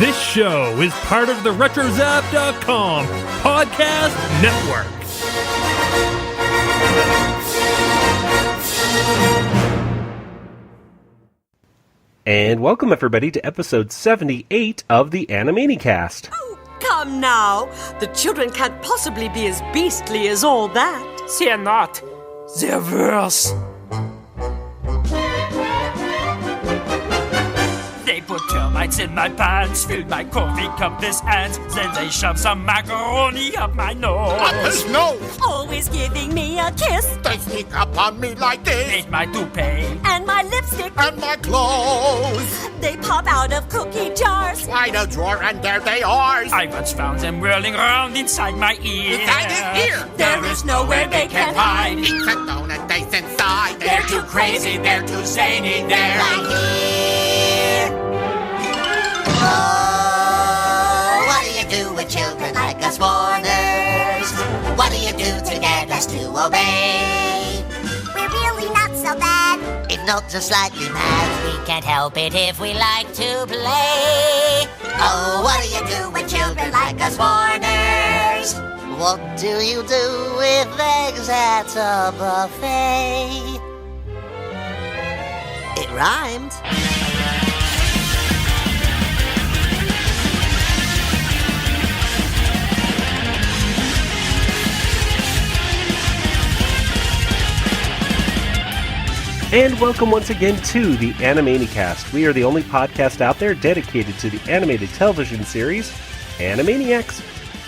This show is part of the RetroZap.com podcast network. And welcome everybody to episode 78 of the Animanicast. Oh, come now. The children can't possibly be as beastly as all that. They're not. They're worse. They put termites in my pants, filled my coffee cup with ants, then they shove some macaroni up my nose. Up his nose! Always giving me a kiss. They sneak up on me like this. Ate my toupee. And my lipstick. And my clothes. They pop out of cookie jars. Slide a drawer and there they are. I once found them whirling around inside my ear. Inside his ear. There is nowhere they can hide. Eats a donut taste inside. They're too crazy, they're too zany, they're Right here. Oh, what do you do with children like us mourners? What do you do to get us to obey? We're really not so bad. If not just slightly mad, we can't help it if we like to play. Oh, what do you do with children like us mourners? What do you do with eggs at a buffet? It rhymed. And welcome once again to the Animanicast. We are the only podcast out there dedicated to the animated television series, Animaniacs.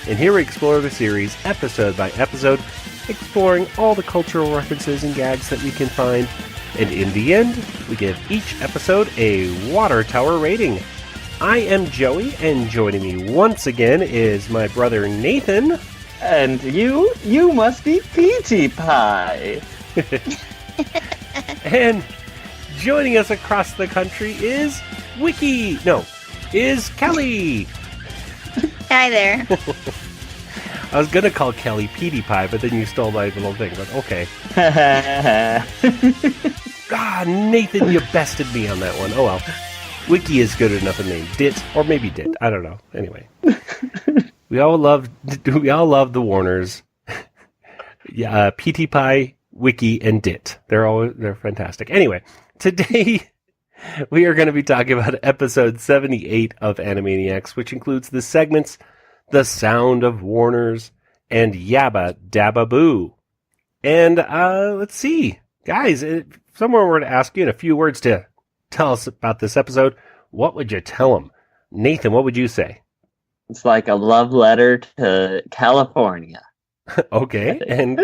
And here we explore the series episode by episode, exploring all the cultural references and gags that we can find. And in the end, we give each episode a water tower rating. I am Joey, and joining me once again is my brother Nathan. And you must be P.T. Pie. And joining us across the country is Kelly. Hi there. I was going to call Kelly Petey Pie, but then you stole my little thing, but okay. Nathan, you bested me on that one. Oh well. Wiki is good enough a name. Dit, or maybe Dit. I don't know. Anyway. We all love the Warners. Yeah, Petey Pie, Wiki, and Dit. They're fantastic. Anyway, today we are going to be talking about episode 78 of Animaniacs, which includes the segments The Sound of Warners and Yabba Dabba Boo. And let's see. Guys, if someone were to ask you in a few words to tell us about this episode, what would you tell them? Nathan, what would you say? It's like a love letter to California. Okay, and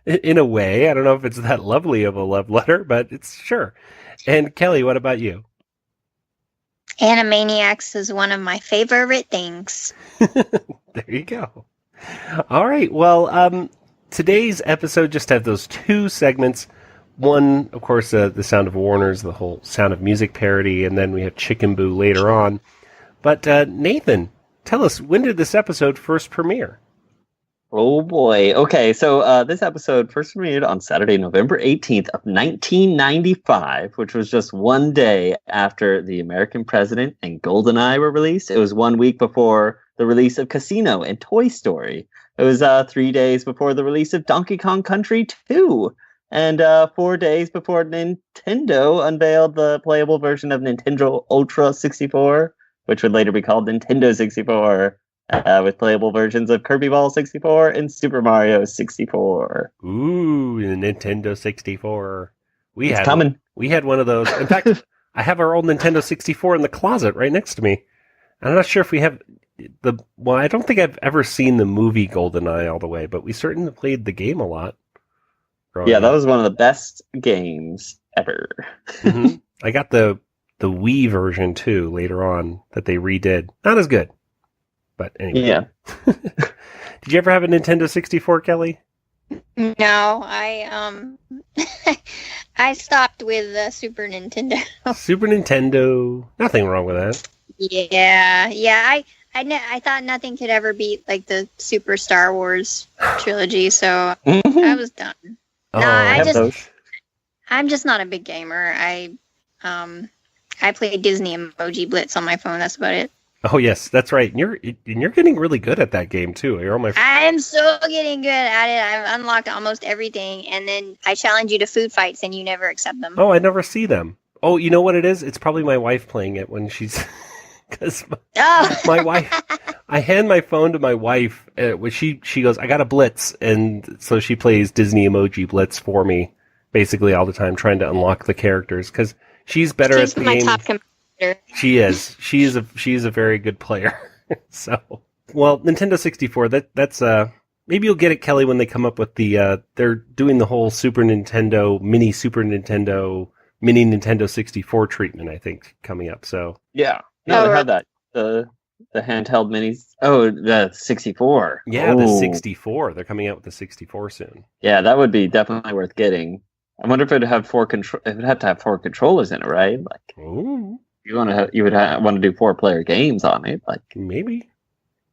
in a way, I don't know if it's that lovely of a love letter, but it's sure. And Kelly, what about you? Animaniacs is one of my favorite things. There you go. All right, well, today's episode just had those two segments. One, of course, the Sound of Warners, the whole Sound of Music parody, and then we have Chicken Boo later on. But Nathan, tell us, when did this episode first premiere? Oh boy. Okay, so this episode first premiered on Saturday, November 18th of 1995, which was just one day after The American President and GoldenEye were released. It was 1 week before the release of Casino and Toy Story. It was 3 days before the release of Donkey Kong Country 2. And 4 days before Nintendo unveiled the playable version of Nintendo Ultra 64, which would later be called Nintendo 64. With playable versions of Kirby Ball 64 and Super Mario 64. Ooh, the Nintendo 64. It's coming. We had one of those. In fact, I have our old Nintendo 64 in the closet right next to me. I'm not sure if we have I don't think I've ever seen the movie GoldenEye all the way, but we certainly played the game a lot. Yeah, that was one of the best games ever. Mm-hmm. I got the Wii version too later on that they redid. Not as good. But anyway. Yeah. Did you ever have a Nintendo 64, Kelly? No, I I stopped with Super Nintendo. Super Nintendo. Nothing wrong with that. Yeah. I thought nothing could ever beat like the Super Star Wars trilogy, so I was done. Oh, No, I'm just not a big gamer. I I play Disney Emoji Blitz on my phone. That's about it. Oh yes, that's right. And you're getting really good at that game too. You're on my. I'm so getting good at it. I've unlocked almost everything, and then I challenge you to food fights, and you never accept them. Oh, I never see them. Oh, you know what it is? It's probably my wife playing it when she's because my wife. I hand my phone to my wife. When she goes, I got a Blitz, and so she plays Disney Emoji Blitz for me, basically all the time, trying to unlock the characters because she's better at the game. Top competitor. She is. She's a very good player. So, well, Nintendo 64. That's maybe you'll get it, Kelly, when they come up with the. They're doing the whole Super Nintendo, Mini 64 treatment. I think coming up. So Yeah. No, they had that. The handheld minis. Oh, the 64. Yeah, the 64. They're coming out with the 64 soon. Yeah, that would be definitely worth getting. I wonder if it'd have four control. It would have to have 4 controllers in it, right? Like, Ooh. you would want to do 4-player games on it, like Maybe.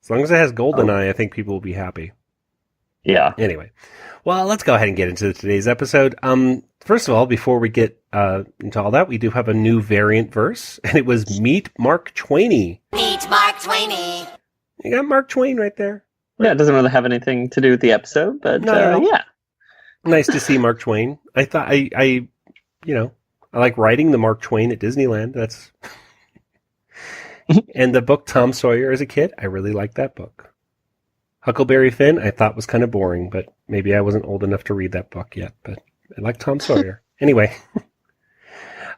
As long as it has GoldenEye, I think people will be happy. Yeah. Anyway, well, let's go ahead and get into today's episode. First of all, before we get into all that, we do have a new variant verse, and it was Meet Mark Twainy. Meet Mark Twainy. You got Mark Twain right there. Yeah, it doesn't really have anything to do with the episode, but No. yeah. Nice to see Mark Twain. I thought I like writing the Mark Twain at Disneyland. That's and the book Tom Sawyer as a kid. I really liked that book. Huckleberry Finn, I thought was kind of boring, but maybe I wasn't old enough to read that book yet. But I like Tom Sawyer. Anyway,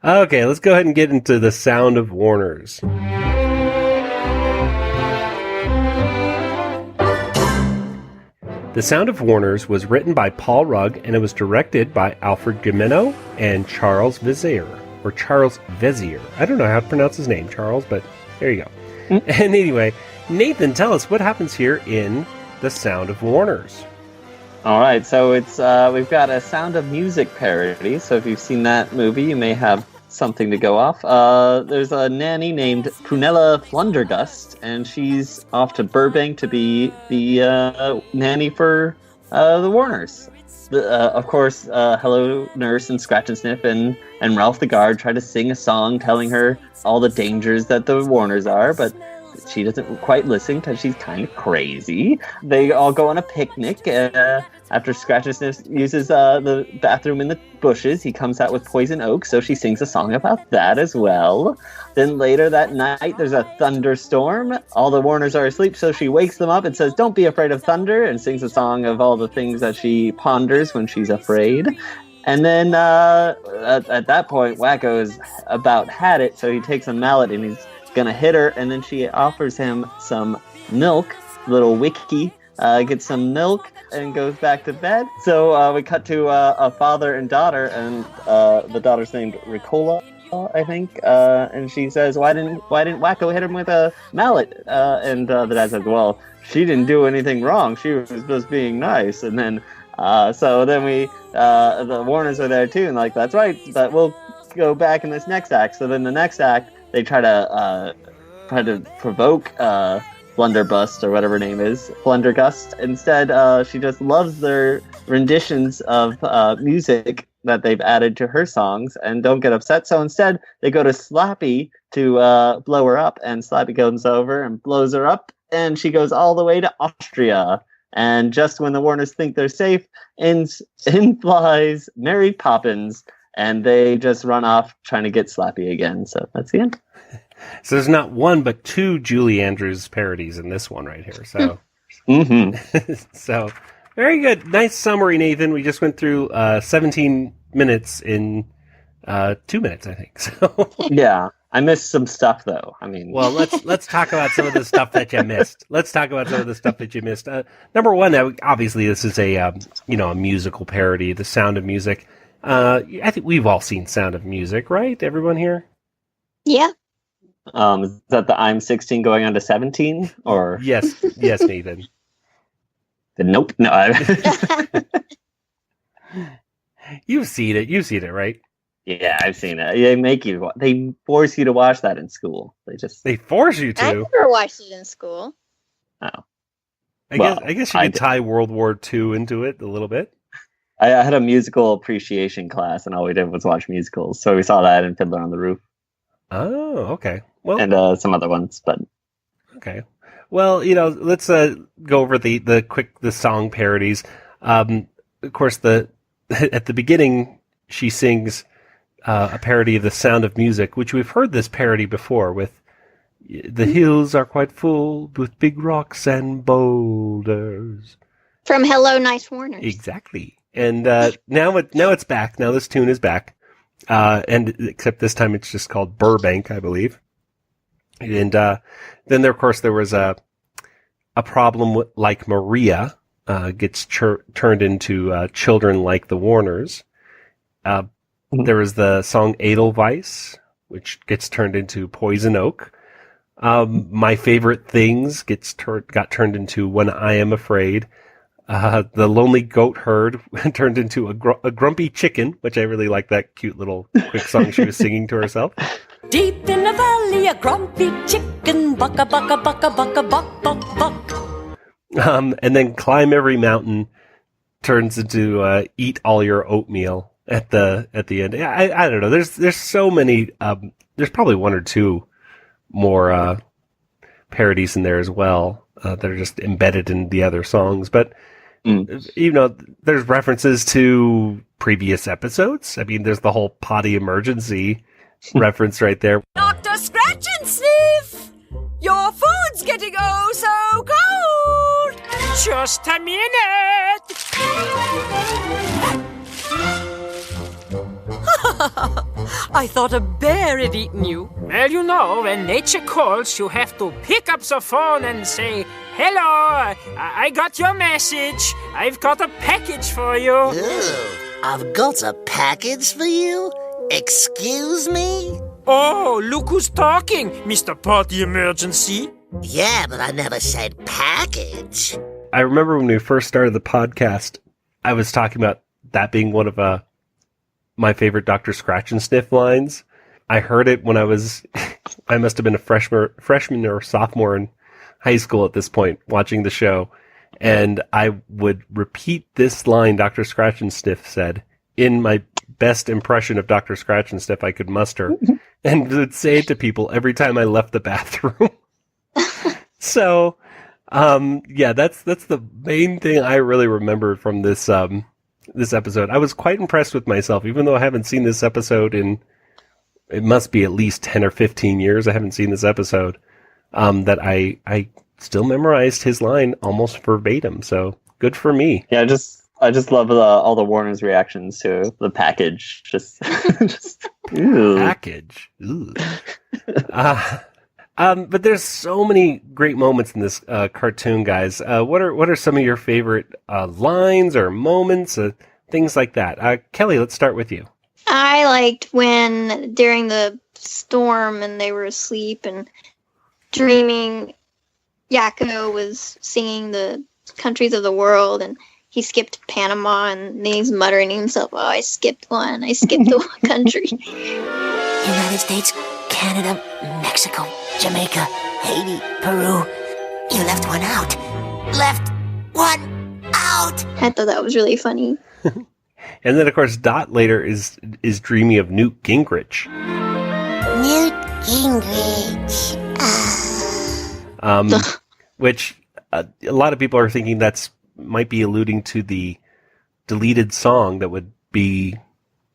okay, let's go ahead and get into the Sound of Warners. The Sound of Warners was written by Paul Rugg, and it was directed by Alfred Gimeno and Charles Vizier. Or Charles Vizier. I don't know how to pronounce his name, Charles, but there you go. And anyway, Nathan, tell us what happens here in The Sound of Warners. All right, so it's we've got a Sound of Music parody. So if you've seen that movie, you may have something to go off. There's a nanny named Prunella Flundergust, and she's off to Burbank to be the nanny for the Warners. Of course, Hello Nurse and Scratch and Sniff and Ralph the Guard try to sing a song telling her all the dangers that the Warners are, but she doesn't quite listen because she's kind of crazy. They all go on a picnic. After Scratch and Sniff uses the bathroom in the bushes, he comes out with poison oak, so she sings a song about that as well. Then later that night, there's a thunderstorm. All the Warners are asleep, so she wakes them up and says, "Don't be afraid of thunder," and sings a song of all the things that she ponders when she's afraid. And then at that point, Wacko's about had it, so he takes a mallet and he's gonna hit her, and then she offers him some milk. Little Wiki gets some milk and goes back to bed. So we cut to a father and daughter, and the daughter's named Ricola, I think, and she says, "Why didn't Wacko hit him with a mallet?" And the dad says, "Well, she didn't do anything wrong. She was just being nice." And then so then the Warners are there too, and like, that's right, but we'll go back in this next act. So then the next act, they try to provoke Blunderbust, or whatever her name is, Flundergust. Instead, she just loves their renditions of music that they've added to her songs and don't get upset. So instead, they go to Slappy to blow her up, and Slappy comes over and blows her up, and she goes all the way to Austria. And just when the Warners think they're safe, in flies Mary Poppins, and they just run off trying to get Slappy again. So that's the end. So there's not one, but 2 Julie Andrews parodies in this one right here. So, So very good. Nice summary, Nathan. We just went through 17 minutes in 2 minutes, I think. So yeah, I missed some stuff though. I mean, well, let's talk about some of the stuff that you missed. Number one, obviously, this is a a musical parody, The Sound of Music. I think we've all seen Sound of Music, right? Everyone here? Yeah. Is that the I'm 16 going on to 17? Or Yes, Nathan. Nope. No. You've seen it, right? Yeah, I've seen it. They force you to watch that in school. They force you to. I never watched it in school. Oh. I guess you could tie World War II into it a little bit. I had a musical appreciation class, and all we did was watch musicals. So we saw that in Fiddler on the Roof. Oh, okay. Well, and some other ones, but okay. Well, let's go over the song parodies. Of course, at the beginning she sings a parody of The Sound of Music, which we've heard this parody before with "The hills are quite full with big rocks and boulders." From Hello Nice Warners. Exactly. And now it's back. Now this tune is back. And except this time it's just called Burbank, I believe. And then there was a problem with, like Maria gets turned into Children Like the Warners. There was the song Edelweiss, which gets turned into Poison Oak. My Favorite Things got turned into When I Am Afraid. The Lonely Goat Herd turned into a Grumpy Chicken, which I really like that cute little quick song she was singing to herself. Deep in the valley, a grumpy chicken, bucka, bucka, bucka, bucka, buck, buck, buck. And then Climb Every Mountain turns into Eat All Your Oatmeal at the end. I don't know. There's so many. There's probably one or two more parodies in there as well that are just embedded in the other songs. But there's references to previous episodes. I mean, there's the whole potty emergency reference right there. Dr. Scratch and Sniff, your food's getting oh so cold. Just a minute. I thought a bear had eaten you. Well, when nature calls, you have to pick up the phone and say, "Hello, I got your message. I've got a package for you." Ooh, I've got a package for you? Excuse me? Oh, look who's talking, Mr. Potty Emergency. Yeah, but I never said package. I remember when we first started the podcast, I was talking about that being one of my favorite Dr. Scratch and Sniff lines. I heard it when I must have been a freshman or sophomore in high school at this point, watching the show. And I would repeat this line Dr. Scratch and Sniff said in my best impression of Dr. Scratch and Sniff I could muster, and would say it to people every time I left the bathroom. So, that's the main thing I really remembered from this episode. I was quite impressed with myself, even though I haven't seen this episode in, it must be at least 10 or 15 years. I haven't seen this episode, that I still memorized his line almost verbatim. So good for me. yeah, I just love all the Warner's reactions to the package. Just ooh. Package. Ooh. But there's so many great moments in this cartoon, guys. What are some of your favorite lines or moments, things like that? Kelly, let's start with you. I liked when during the storm and they were asleep and dreaming, Yakko was singing the countries of the world and he skipped Panama and then he's muttering to himself, "Oh, I skipped one. I skipped the one country." United States, Canada, Mexico, Jamaica, Haiti, Peru. You left one out. Left one out. I thought that was really funny. And then, of course, Dot later is dreaming of Newt Gingrich. Newt Gingrich. Which a lot of people are thinking might be alluding to the deleted song that would be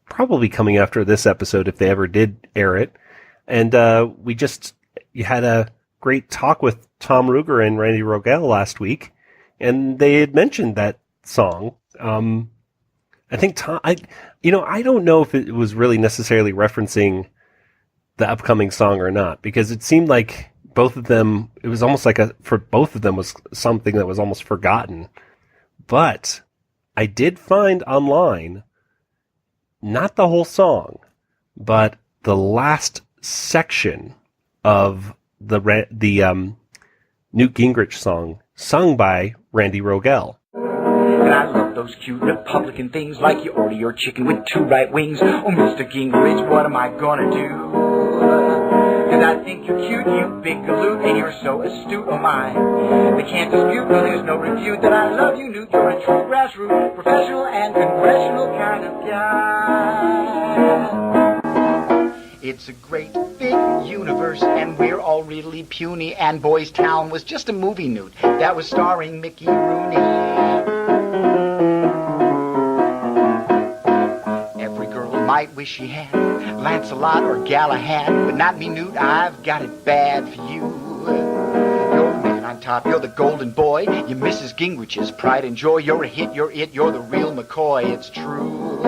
probably coming after this episode if they ever did air it. And you had a great talk with Tom Ruger and Randy Rogel last week, and they had mentioned that song. I think Tom, I don't know if it was really necessarily referencing the upcoming song or not, because it seemed like both of them, it was almost like for both of them was something that was almost forgotten. But I did find online, not the whole song, but the last section of the Newt Gingrich song sung by Randy Rogel. And I love those cute Republican things like you order your chicken with 2 right wings. Oh, Mr. Gingrich, what am I gonna do? 'Cause I think you're cute, you big galoot, and you're so astute, oh my. They can't dispute, no, there's no refute that I love you, Newt. You're a true grassroots, professional and congressional kind of guy. It's a great big universe, and we're all really puny. And Boys Town was just a movie newt that was starring Mickey Rooney. Every girl might wish she had Lancelot or Galahad, but not me, Newt. I've got it bad for you. You're the man on top, you're the golden boy. You're Mrs. Gingrich's pride and joy. You're a hit, you're it, you're the real McCoy. It's true.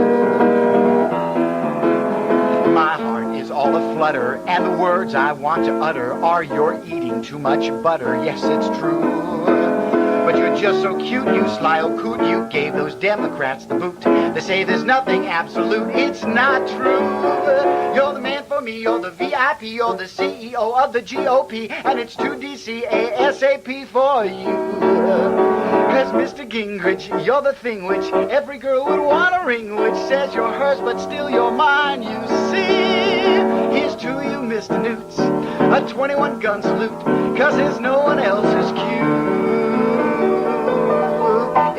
My heart is all aflutter, and the words I want to utter are you're eating too much butter. Yes, it's true. But you're just so cute, you sly old coot. You gave those Democrats the boot. They say there's nothing absolute. It's not true. You're the man for me. You're the VIP. You're the CEO of the GOP. And it's 2DCASAP for you. Cause Mr. Gingrich, you're the thing which every girl would want a ring, which says you're hers, but still you're mine, you see. Here's to you, Mr. Newts, a 21 gun salute, cause there's no one else as cute.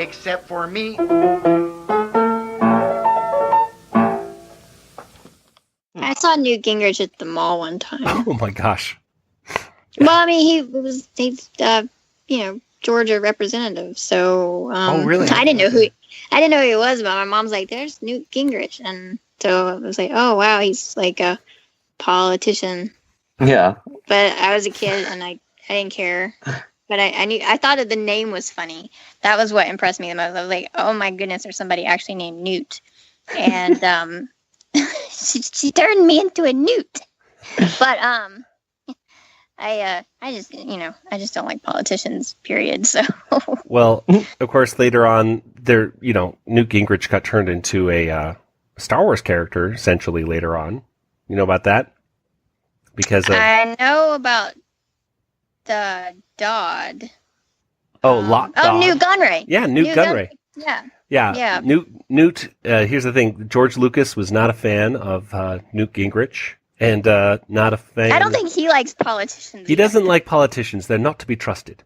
Except for me. I saw Newt Gingrich at the mall one time. Oh my gosh. Well, I mean, he's Georgia representative. So, oh really? I didn't know who he was, but my mom's like, "There's Newt Gingrich," and so I was like, "Oh wow, he's like a politician." Yeah. But I was a kid and I didn't care. But I thought the name was funny. That was what impressed me the most. I was like, "Oh my goodness, there's somebody actually named Newt," and she turned me into a newt. But I just don't like politicians, period. So well, of course, later on, Newt Gingrich got turned into a Star Wars character essentially later on. You know about that? Because I know about the Dodd. Oh, Lot Dodd. Newt Gunray. Yeah, Newt Gunray. Yeah. Newt. Here's the thing: George Lucas was not a fan of Newt Gingrich, and not a fan. I don't think he likes politicians. He doesn't like politicians; they're not to be trusted.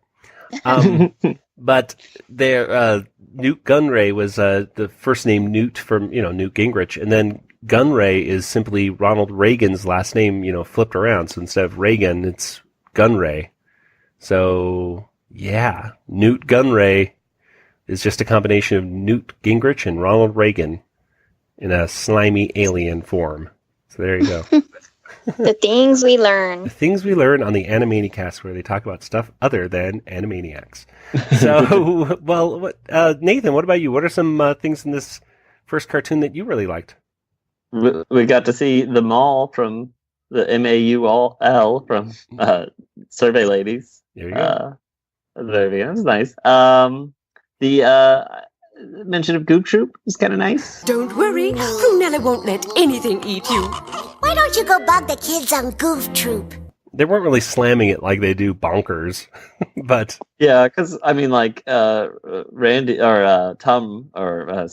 But Newt Gunray was the first name Newt from Newt Gingrich, and then Gunray is simply Ronald Reagan's last name, flipped around. So instead of Reagan, it's Gunray. So yeah, Newt Gunray is just a combination of Newt Gingrich and Ronald Reagan in a slimy alien form. So there you go. The things we learn. The things we learn on the Animanicast, where they talk about stuff other than Animaniacs. So, well, Nathan, what about you? What are some things in this first cartoon that you really liked? We got to see the mall from the MAUL from Survey Ladies. There you go. There we go. It's nice. The mention of Goop Troop is kind of nice. Don't worry, Prunella won't let anything eat you. Why don't you go bug the kids on Goof Troop? They weren't really slamming it like they do Bonkers, but yeah, because I mean, like Randy or Tom or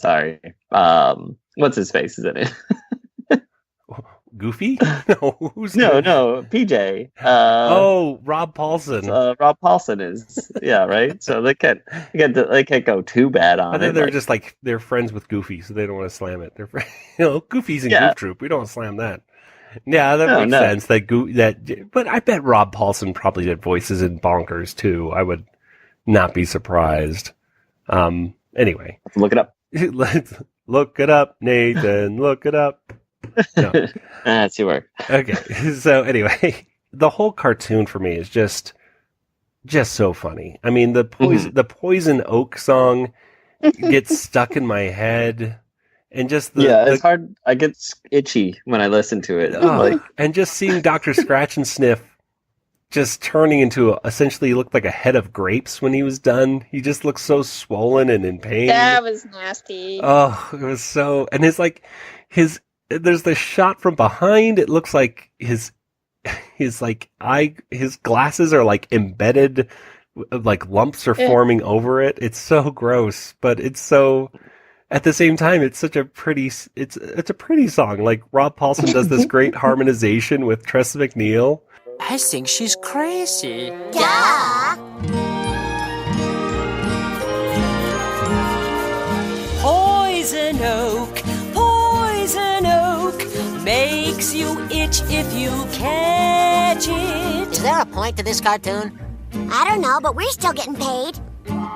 what's his face is in it? Goofy? No, no, PJ. Rob Paulson. Rob Paulson is right. So they can't go too bad on it. I think they're just like they're friends with Goofy, so they don't want to slam it. They're Goofy's in Goof Troop. We don't want to slam that. Yeah, that makes sense. But I bet Rob Paulson probably did voices in Bonkers too. I would not be surprised. Anyway, let's look it up. Let's look it up, Nathan. Look it up. No. That's your work. Okay. So anyway, the whole cartoon for me is just so funny. I mean, the Poison Oak song gets stuck in my head, and just it's hard. I get itchy when I listen to it. And just seeing Dr. Scratch and Sniff just turning into essentially looked like a head of grapes when he was done. He just looked so swollen and in pain. That was nasty. Oh, it was so. And there's the shot from behind. It looks like his glasses are like embedded, like lumps are forming over it. It's so gross, but it's so. At the same time, it's such a pretty. It's a pretty song. Like Rob Paulson does this great harmonization with Tress MacNeille. I think she's crazy. Yeah. Poison oak makes makes you itch if you catch it. Is there a point to this cartoon? I don't know, but we're still getting paid.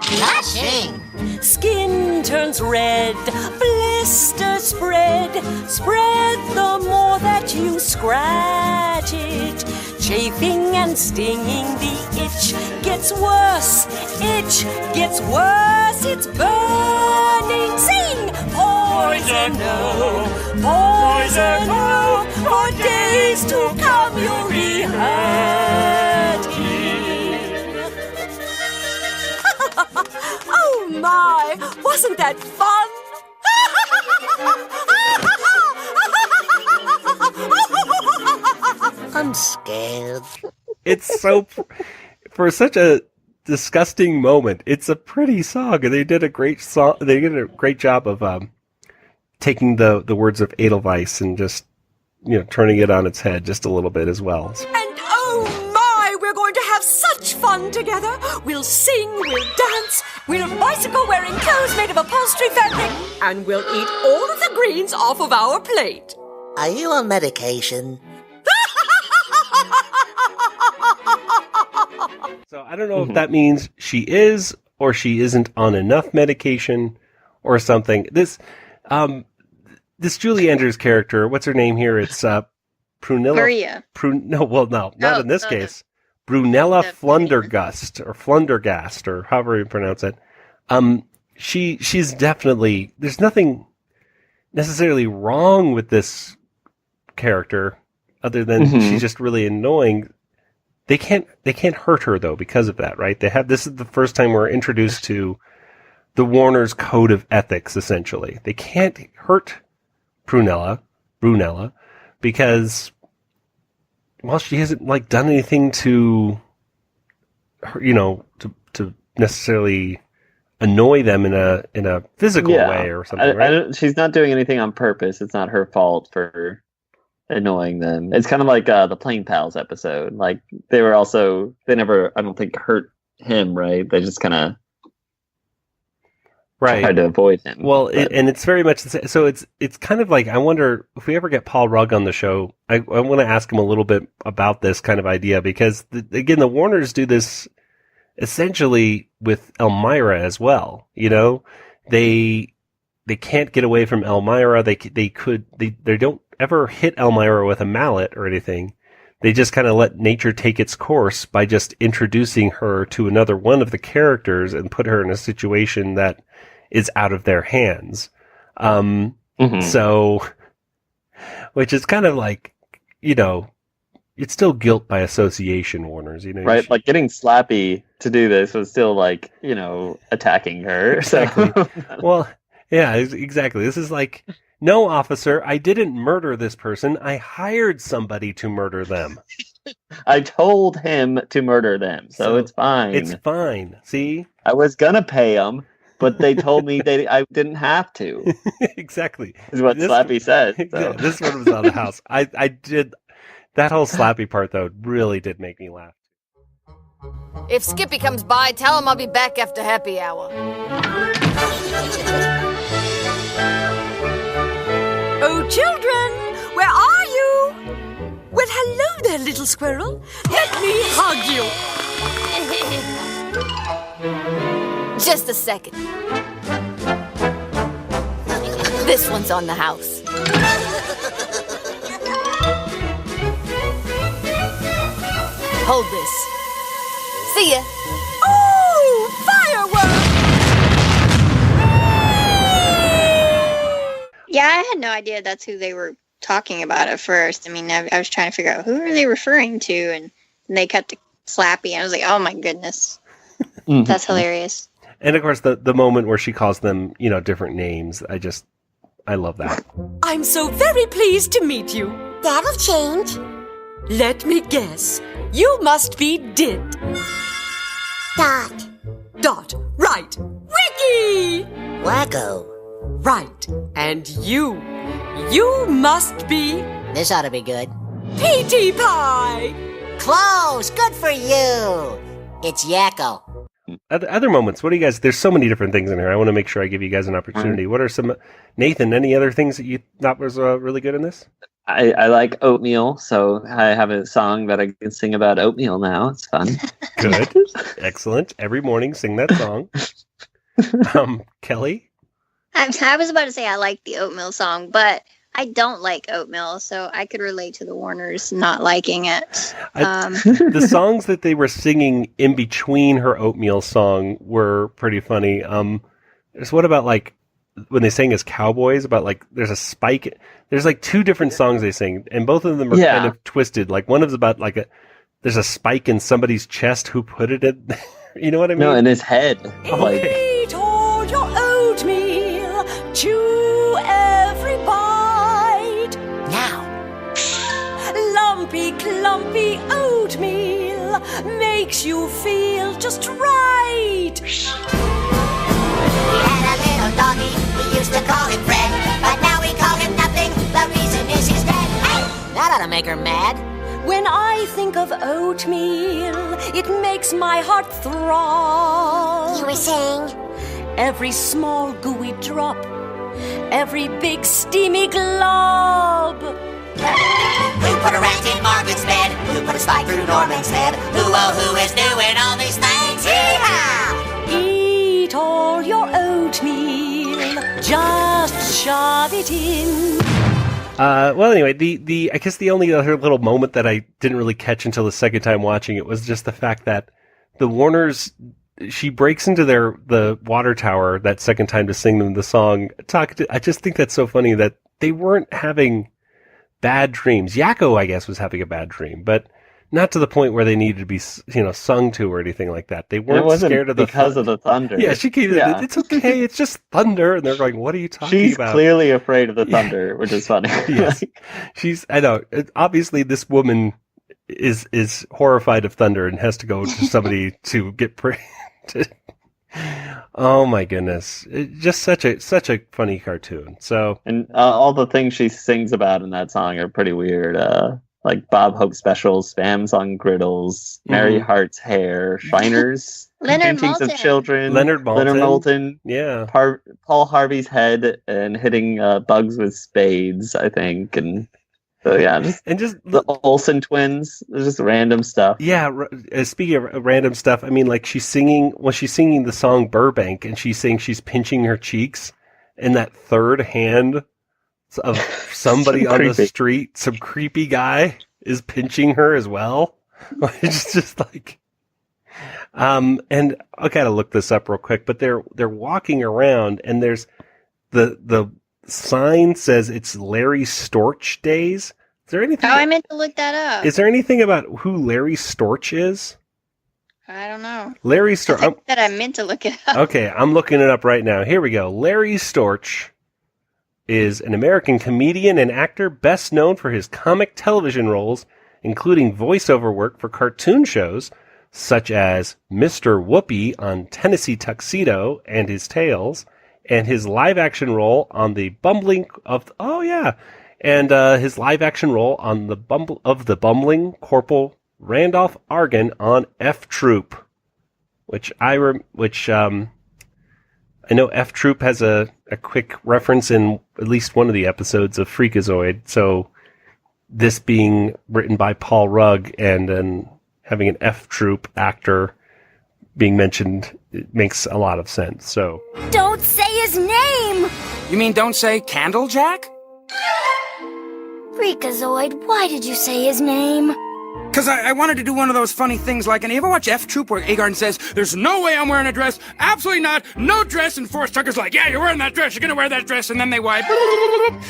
Catching! Skin turns red, blisters spread. Spread the more that you scratch it. Chafing and stinging, the itch gets worse. Itch gets worse, it's burning. Sing! Poison, no, poison, no. For days to come you'll be hurting. Oh my, wasn't that fun? I'm scared. It's so for such a disgusting moment. It's a pretty song, and they did a great song. They did a great job of taking the words of Edelweiss and just turning it on its head just a little bit as well. And oh my, we're going to have such fun together. We'll sing, we'll dance, we'll bicycle wearing clothes made of upholstery fabric, and we'll eat all of the greens off of our plate. Are you on medication? So I don't know if that means she is or she isn't on enough medication or something. This Julie Andrews character, what's her name here? It's Prunella. Maria. Not in this case. Brunella Flundergast or Flundergast or however you pronounce it. She's definitely, there's nothing necessarily wrong with this character other than she's just really annoying. They can't hurt her though because of that, right? This is the first time we're introduced to the Warner's code of ethics, essentially. They can't hurt Brunella, because, well, she hasn't done anything to, to necessarily annoy them in a physical way or something. Right? She's not doing anything on purpose. It's not her fault for annoying them. It's kind of like the Plain Pals episode. Like they never, I don't think, hurt him. Right? They just kind of. Right. Tried to avoid him. Well, and it's very much the same. So it's kind of like, I wonder if we ever get Paul Rugg on the show, I want to ask him a little bit about this kind of idea, because again, the Warners do this essentially with Elmira as well. They can't get away from Elmira. They don't ever hit Elmira with a mallet or anything. They just kind of let nature take its course by just introducing her to another one of the characters and put her in a situation that is out of their hands. So, which is kind of like, it's still guilt by association, Warners, Right, like getting Slappy to do this was still like, attacking her. Exactly. Well, yeah, exactly. This is like, no, officer, I didn't murder this person. I hired somebody to murder them. I told him to murder them, so it's fine. It's fine. See? I was gonna pay them, but they told me I didn't have to. Exactly. Is what Slappy said. So. Yeah, this one was out of the house. I did, that whole Slappy part, though, really did make me laugh. If Skippy comes by, tell him I'll be back after happy hour. Oh, children, where are you? Well, hello there, little squirrel. Let me hug you. Just a second. This one's on the house. Hold this. See ya. Oh, fireworks! Yeah, I had no idea that's who they were talking about at first. I mean, I was trying to figure out who are they referring to, and they cut to Slappy, and I was like, oh my goodness. That's hilarious. And of course, the moment where she calls them, different names, I love that. I'm so very pleased to meet you. That'll change. Let me guess. You must be Dit. Dot. Right. Wiki! Wacko. Right. And you must be... This ought to be good. P.T. Pie! Close! Good for you! It's Yakko. Other moments, what do you guys... There's so many different things in here. I want to make sure I give you guys an opportunity. What are some... Nathan, any other things that you thought was really good in this? I like oatmeal, so I have a song that I can sing about oatmeal now. It's fun. Good. Excellent. Every morning, sing that song. Kelly? I was about to say I like the oatmeal song, but I don't like oatmeal, so I could relate to the Warners not liking it. The songs that they were singing in between her oatmeal song were pretty funny. There's what about like when they sang as cowboys about like there's a spike. There's like two different songs they sing, and both of them are kind of twisted. Like one is about like there's a spike in somebody's chest. Who put it in? You know what I mean? No, in his head. Eat all your oatmeal, chew every bite. Now, Lumpy, clumpy oatmeal makes you feel just right. we had a little doggy, we used to call him Fred, but now we call him nothing, the reason is he's dead. Hey, that ought to make her mad. When I think of oatmeal, it makes my heart throb. You were saying? Every small gooey drop, every big steamy glob. Who put a rat in Margaret's bed? Who put a spike through Norman's head? Who is doing all these things? Hee-haw! Eat all your oatmeal, just shove it in. Well, anyway, the I guess the only other little moment that I didn't really catch until the second time watching it was just the fact that the Warners, she breaks into the water tower that second time to sing them the song. I just think that's so funny that they weren't having bad dreams. Yakko, I guess, was having a bad dream, but not to the point where they needed to be, sung to or anything like that. They weren't scared of the because of the thunder. Yeah, she came. Yeah. It's okay. It's just thunder, and they're going, "What are you talking about?" She's clearly afraid of the thunder, which is funny. Yes, I know. Obviously, this woman is horrified of thunder and has to go to somebody to get Oh my goodness! Just such a funny cartoon. So, and all the things she sings about in that song are pretty weird. Like Bob Hope specials, spams on griddles, Mary Hart's hair, Shriners, Leonard paintings Maltin. of children, Leonard Maltin, yeah, Paul Harvey's head, and hitting bugs with spades, I think, and so just the Olsen twins, just random stuff. Yeah, speaking of random stuff, I mean, like she's singing the song Burbank, and she's saying she's pinching her cheeks, and that third hand of somebody on the street, some creepy guy is pinching her as well. It's just like, and I gotta look this up real quick, but they're walking around, and there's the sign says it's Larry Storch Days. Is there anything? Oh, I meant to look that up. Is there anything about who Larry Storch is? I don't know. Larry Storch. I meant to look it up. Okay, I'm looking it up right now. Here we go. Larry Storch is an American comedian and actor best known for his comic television roles, including voiceover work for cartoon shows such as Mr. Whoopi on Tennessee Tuxedo and His Tales, and his live-action role on the bumbling Corporal Randolph Argan on F Troop, which I know F Troop has a quick reference in at least one of the episodes of Freakazoid. So this being written by Paul Rugg and then having an F Troop actor being mentioned, it makes a lot of sense. So Don't say his name! You mean don't say Candlejack? Freakazoid, why did you say his name? Because I wanted to do one of those funny things like, and you ever watch F Troop where Agarn says, "There's no way I'm wearing a dress, absolutely not, no dress," and Forrest Tucker's like, "Yeah, you're wearing that dress, you're gonna wear that dress," and then they wipe,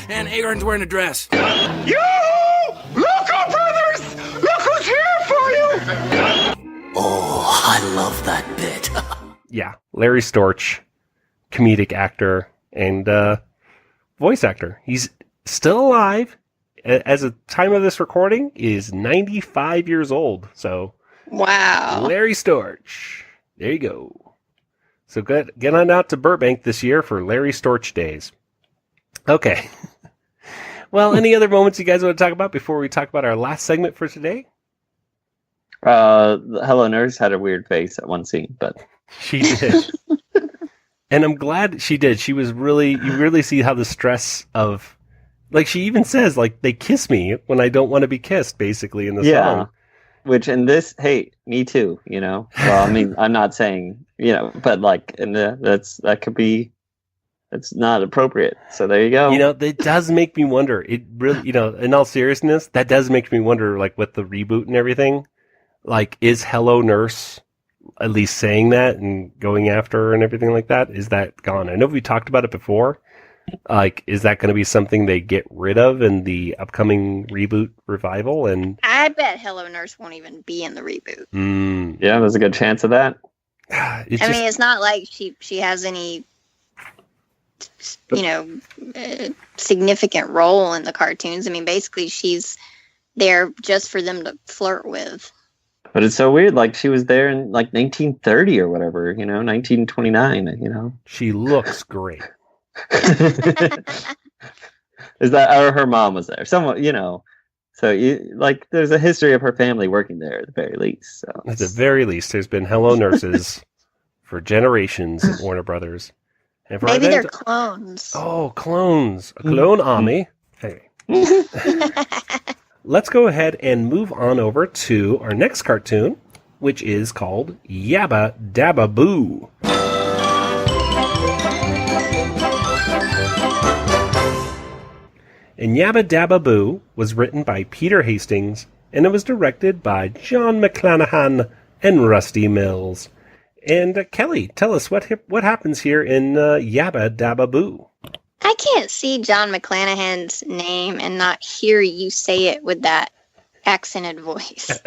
and Agarn's wearing a dress. Yoo-hoo! Look up, brothers! Look who's here for you! Oh, I love that bit. yeah, Larry Storch, comedic actor and voice actor. He's still alive. As of time of this recording, is 95 years old. So, wow, Larry Storch. There you go. So get on out to Burbank this year for Larry Storch Days. Okay. Well, any other moments you guys want to talk about before we talk about our last segment for today? Hello Nurse had a weird face at one scene, but she did. And I'm glad she did. She was you really see how the stress of Like, she even says, like, they kiss me when I don't want to be kissed, basically, in the song. Which in this, hey, me too, you know? Well, I mean, I'm not saying, you know, but like, that could be, it's not appropriate. So there you go. You know, it does make me wonder. It really, you know, in all seriousness, that does make me wonder, like, with the reboot and everything, like, is Hello Nurse at least saying that and going after her and everything like that? Is that gone? I know we talked about it before. Like, is that going to be something they get rid of in the upcoming reboot revival? And I bet Hello Nurse won't even be in the reboot. Yeah, there's a good chance of that. I mean, it's not like she has any, you know, significant role in the cartoons. I mean, basically, she's there just for them to flirt with. But it's so weird. Like, she was there in like 1930 or whatever, you know, 1929. You know, she looks great. Is that, or her mom was there? Someone, you know. So you like, there's a history of her family working there at the very least. So at the very least, there's been Hello Nurses for generations at Warner Brothers. And for maybe they're clones. Oh, clones! A clone army. Hey. Let's go ahead and move on over to our next cartoon, which is called Yabba Dabba Boo. And Yabba Dabba Boo was written by Peter Hastings, and it was directed by John McClanahan and Rusty Mills. And Kelly, tell us what happens here in Yabba Dabba Boo. I can't see John McClanahan's name and not hear you say it with that accented voice.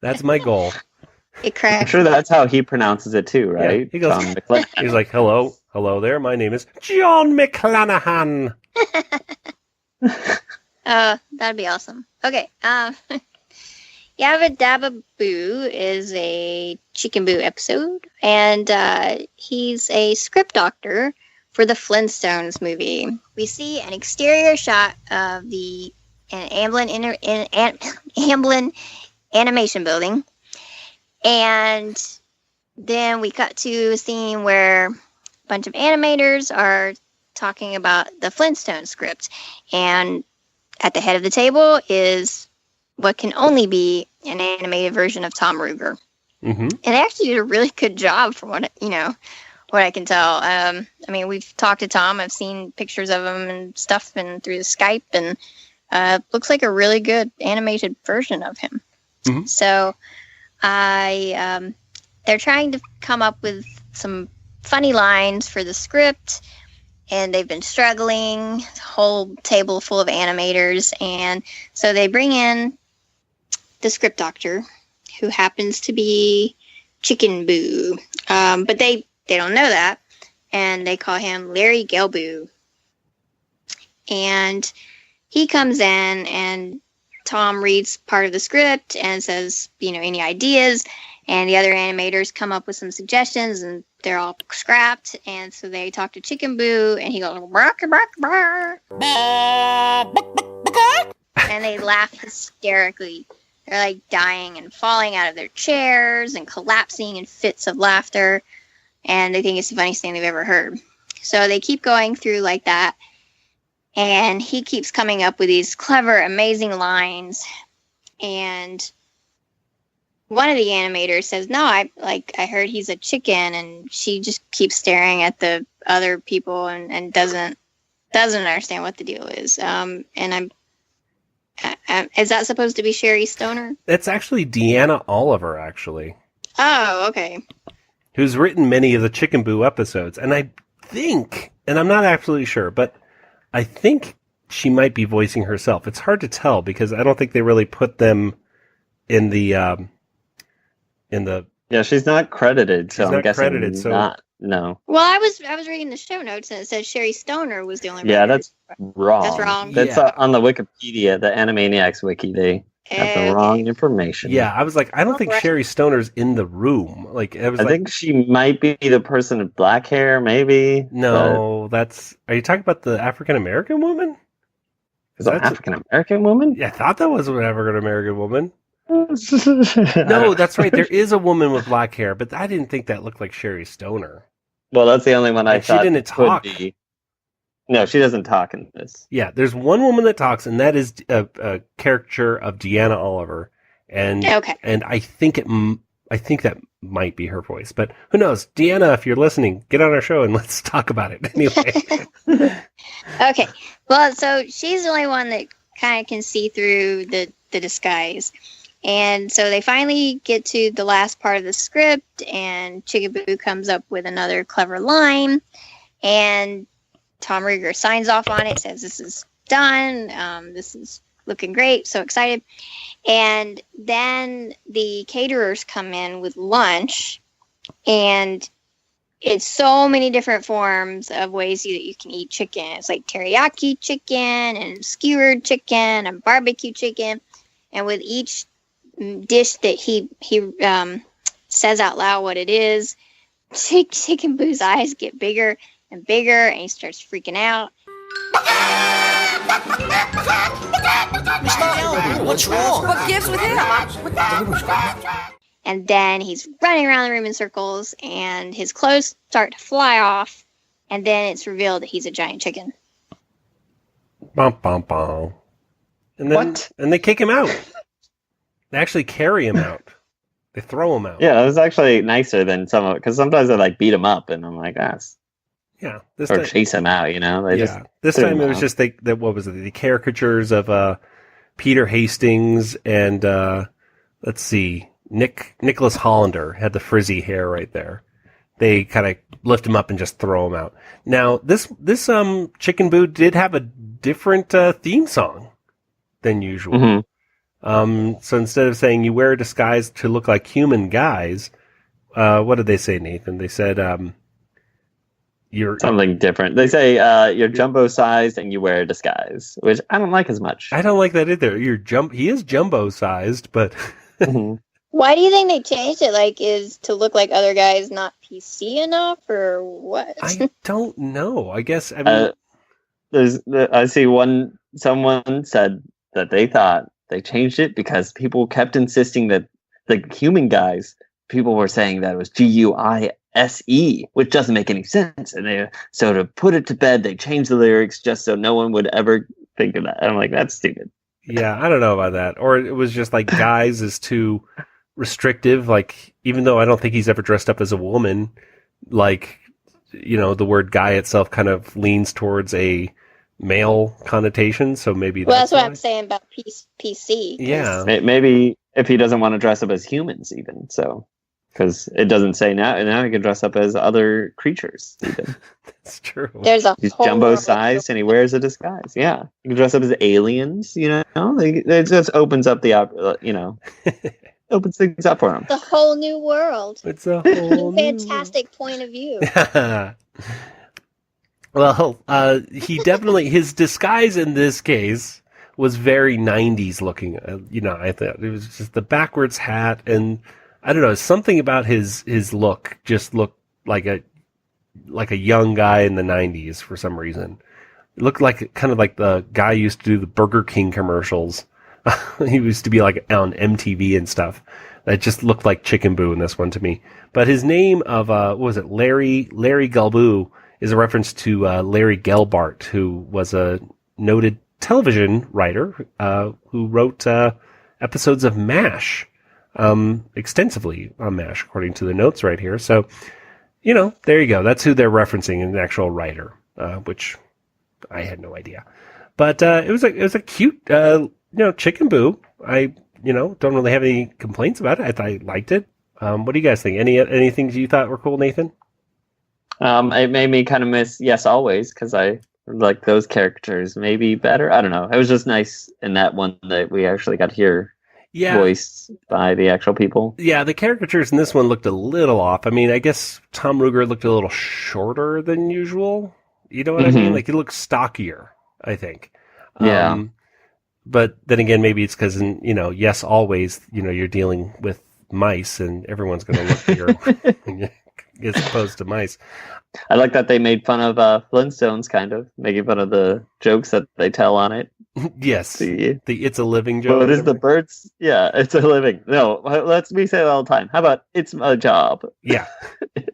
That's my goal. It cracks. I'm sure that's how he pronounces it too, right? Yeah, he goes, he's like, hello there, my name is John McClanahan. That'd be awesome. Okay, Yabba Dabba Boo is a Chicken Boo episode, and he's a script doctor for the Flintstones movie. We see an exterior shot of the Amblin animation building, and then we cut to a scene where a bunch of animators are talking about the Flintstones script, and at the head of the table is what can only be an animated version of Tom Ruger. Mm-hmm. And they actually did a really good job from what I can tell. I mean, we've talked to Tom. I've seen pictures of him and stuff and through the Skype, and looks like a really good animated version of him. Mm-hmm. So they're trying to come up with some funny lines for the script, and they've been struggling, a whole table full of animators, and so they bring in the script doctor, who happens to be Chicken Boo. But they don't know that, and they call him Larry Gelboo. And he comes in, and Tom reads part of the script and says, you know, any ideas? And the other animators come up with some suggestions, and they're all scrapped. And so they talk to Chicken Boo, and he goes, bark, bark, bark. And they laugh hysterically. They're like dying and falling out of their chairs and collapsing in fits of laughter. And they think it's the funniest thing they've ever heard. So they keep going through like that. And he keeps coming up with these clever, amazing lines. And one of the animators says, no, I heard he's a chicken. And she just keeps staring at the other people and doesn't understand what the deal is. Is that supposed to be Sherry Stoner? That's actually Deanna Oliver, actually. Oh, okay. Who's written many of the Chicken Boo episodes. And I think, and I'm not absolutely sure, but I think she might be voicing herself. It's hard to tell because I don't think they really put them in the Yeah, she's not credited, so I'm guessing credited, so not. No. Well, I was reading the show notes and it says Sherry Stoner was the only writer. Yeah, that's wrong. That's wrong. That's on the Wikipedia, the Animaniacs wiki. They have the wrong information. Yeah, I was like, I don't think Sherry Stoner's in the room. Like, I think she might be the person with black hair, maybe. No, are you talking about the African American woman? Is that African American woman? Yeah, I thought that was an African American woman. No, that's right. There is a woman with black hair, but I didn't think that looked like Sherry Stoner. Well, that's the only one I thought she didn't talk. Could be. No, she doesn't talk in this. Yeah, there's one woman that talks, and that is a caricature of Deanna Oliver, and I think that might be her voice, but who knows? Deanna, if you're listening, get on our show and let's talk about it anyway. Okay, well, so she's the only one that kind of can see through the disguise, and so they finally get to the last part of the script, and Chickaboo comes up with another clever line, and Tom Ruegger signs off on it, says this is done, this is looking great, so excited. And then the caterers come in with lunch, and it's so many different forms of ways that you can eat chicken. It's like teriyaki chicken and skewered chicken and barbecue chicken. And with each dish that he says out loud what it is, Chicken Boo's eyes get bigger and bigger, and he starts freaking out. What's wrong? What gives with him? And then he's running around the room in circles, and his clothes start to fly off, and then it's revealed that he's a giant chicken. Bum, bum, bum. And then, What? And they kick him out. They actually carry him out. They throw him out. Yeah, it was actually nicer than some of it, because sometimes they like beat him up, and I'm like, yeah. Or chase him out, you know? This time it was just what was it? The caricatures of Peter Hastings and let's see, Nicholas Hollander had the frizzy hair right there. They kind of lift him up and just throw him out. Now this Chicken Boo did have a different theme song than usual. Mm-hmm. So instead of saying you wear a disguise to look like human guys, what did they say, Nathan? They said you're something different. They say you're jumbo sized and you wear a disguise, which I don't like as much. I don't like that either. He is jumbo sized, but Why do you think they changed it? Like, is to look like other guys not PC enough, or what? I don't know. I guess I mean, I see someone said that they thought they changed it because people kept insisting that the human guys, people were saying that it was GUISE, which doesn't make any sense. And so to put it to bed, they changed the lyrics just so no one would ever think of that. I'm like, that's stupid. Yeah, I don't know about that. Or it was just like guys is too restrictive. Like, even though I don't think he's ever dressed up as a woman, like, you know, the word guy itself kind of leans towards a male connotation. So maybe that's what I'm saying about PC. Yeah. Maybe if he doesn't want to dress up as humans even. So, because it doesn't say now, and now he can dress up as other creatures even. That's true. He's jumbo sized and he wears a disguise. Yeah. He can dress up as aliens, you know? It just opens up opens things up for him. It's a whole new world. It's a whole fantastic point of view. Well, he definitely, his disguise in this case was very 90s looking. I thought it was just the backwards hat, and I don't know, something about his look just looked like a young guy in the 90s for some reason. It looked like kind of like the guy who used to do the Burger King commercials. He used to be like on MTV and stuff. That just looked like Chicken Boo in this one to me. But his name of what was it, Larry Galboo, is a reference to Larry Gelbart, who was a noted television writer who wrote episodes of MASH, extensively on MASH, according to the notes right here. So, there you go. That's who they're referencing, an actual writer, which I had no idea. But it was a cute, Chicken Boo. I don't really have any complaints about it. I liked it. What do you guys think? Any things you thought were cool, Nathan? It made me kind of miss Yes Always, because I like those characters maybe better. I don't know. It was just nice in that one that we actually got to hear voiced by the actual people. Yeah, the caricatures in this one looked a little off. I mean, I guess Tom Ruegger looked a little shorter than usual. You know what I mean? Like, he looked stockier, I think. Yeah. But then again, maybe it's because in, Yes Always, you're dealing with mice and everyone's going to look bigger as opposed to mice. I like that they made fun of Flintstones, kind of making fun of the jokes that they tell on it. Yes, the "It's a Living" joke. What is the birds? Yeah, it's a living. No, we say it all the time. How about it's a job? Yeah,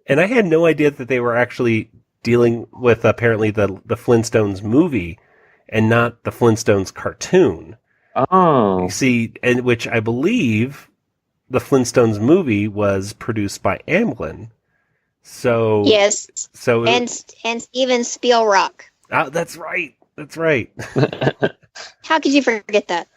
and I had no idea that they were actually dealing with apparently the Flintstones movie and not the Flintstones cartoon. Oh. You see, and which I believe the Flintstones movie was produced by Amblin. So Yes. So and Steven Spielrock. Oh, that's right. That's right. How could you forget that?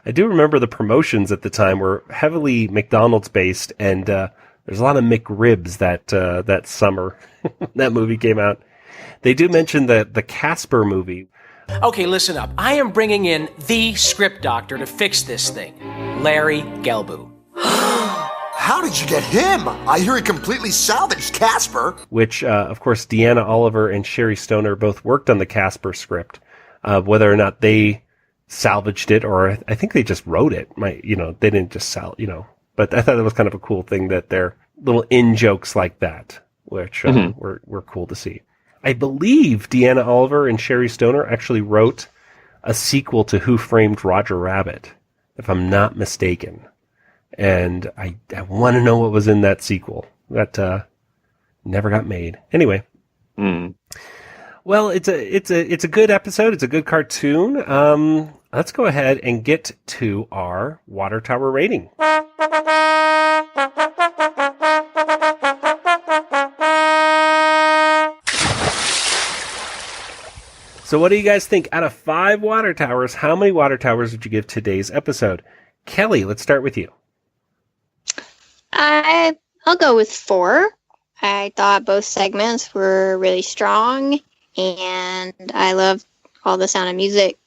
I do remember the promotions at the time were heavily McDonald's based, and there's a lot of McRibs that summer that movie came out. They do mention the Casper movie. Okay, listen up. I am bringing in the script doctor to fix this thing, Larry Gelbu. How did you get him? I hear he completely salvaged Casper. Which, of course, Deanna Oliver and Sherry Stoner both worked on the Casper script. Whether or not they salvaged it, or I think they just wrote it. They didn't just but I thought that was kind of a cool thing that they're little in-jokes like that, which were cool to see. I believe Deanna Oliver and Sherry Stoner actually wrote a sequel to Who Framed Roger Rabbit, if I'm not mistaken. And I want to know what was in that sequel. That never got made. Anyway. Well, it's a good episode. It's a good cartoon. Let's go ahead and get to our Water Tower rating. So what do you guys think? Out of 5 water towers, how many water towers would you give today's episode? Kelly, let's start with you. I'll go with 4. I thought both segments were really strong, and I loved all the Sound of Music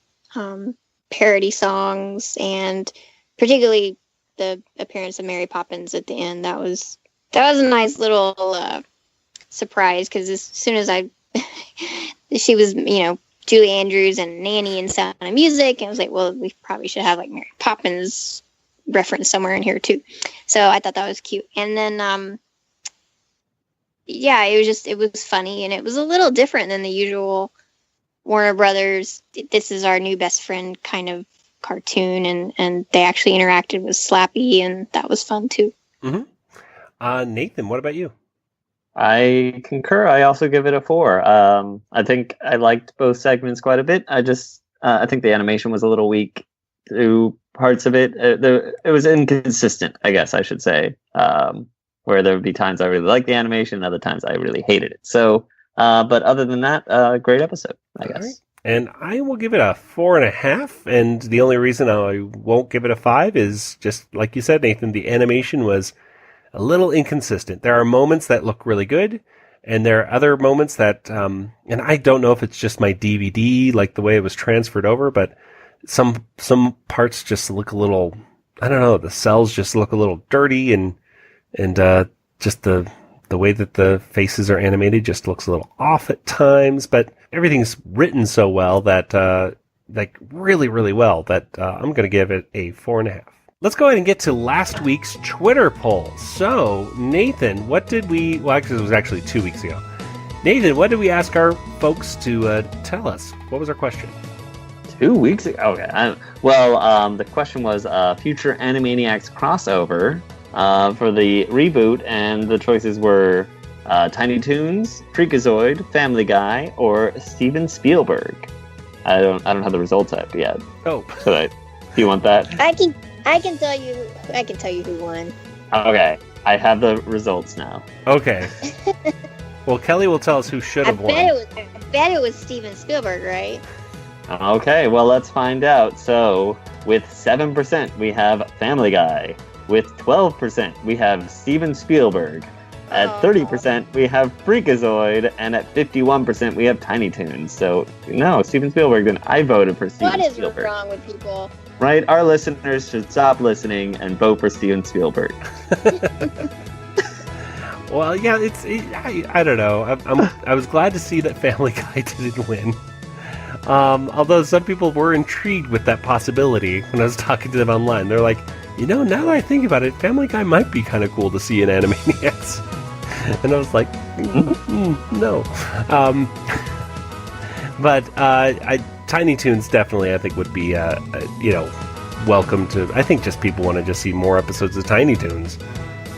parody songs, and particularly the appearance of Mary Poppins at the end. That was a nice little surprise, because as soon as she was, Julie Andrews and Nanny and Sound of Music, and I was like, well, we probably should have like Mary Poppins reference somewhere in here too. So I thought that was cute. And then it was funny, and it was a little different than the usual Warner Brothers, this is our new best friend kind of cartoon, and they actually interacted with Slappy, and that was fun too. Nathan, what about you? I concur. I also give it a 4. I think I liked both segments quite a bit. I think the animation was a little weak through parts of it. It was inconsistent, I guess I should say, where there would be times I really liked the animation and other times I really hated it. So, but other than that, great episode, I guess. Right. And I will give it a 4.5. And the only reason I won't give it a 5 is just like you said, Nathan, the animation was a little inconsistent. There are moments that look really good, and there are other moments that, and I don't know if it's just my DVD, like the way it was transferred over, but some parts just look a little, I don't know, the cells just look a little dirty, and just the way that the faces are animated just looks a little off at times, but everything's written so well that, like really, really well, that I'm going to give it a 4.5. Let's go ahead and get to last week's Twitter poll. So, Nathan, actually it was actually 2 weeks ago. Nathan, what did we ask our folks to tell us? What was our question? 2 weeks ago? Okay. The question was future Animaniacs crossover for the reboot, and the choices were Tiny Toons, Freakazoid, Family Guy, or Steven Spielberg. I don't have the results up yet. Oh. Do you want that? I can tell you who won. Okay, I have the results now. Okay. Well, Kelly will tell us who should have won. I bet it was Steven Spielberg, right? Okay, well, let's find out. So, with 7%, we have Family Guy. With 12%, we have Steven Spielberg. At 30%, we have Freakazoid. And at 51%, we have Tiny Toons. So, no, Steven Spielberg, then I voted for Steven Spielberg. What is wrong with people? Right? Our listeners should stop listening and vote for Steven Spielberg. Well, yeah, I don't know. I was glad to see that Family Guy didn't win. Although some people were intrigued with that possibility when I was talking to them online. They're like, now that I think about it, Family Guy might be kind of cool to see in Animaniacs. And I was like, no. But Tiny Toons definitely, I think, would be, welcome to. I think just people want to just see more episodes of Tiny Toons,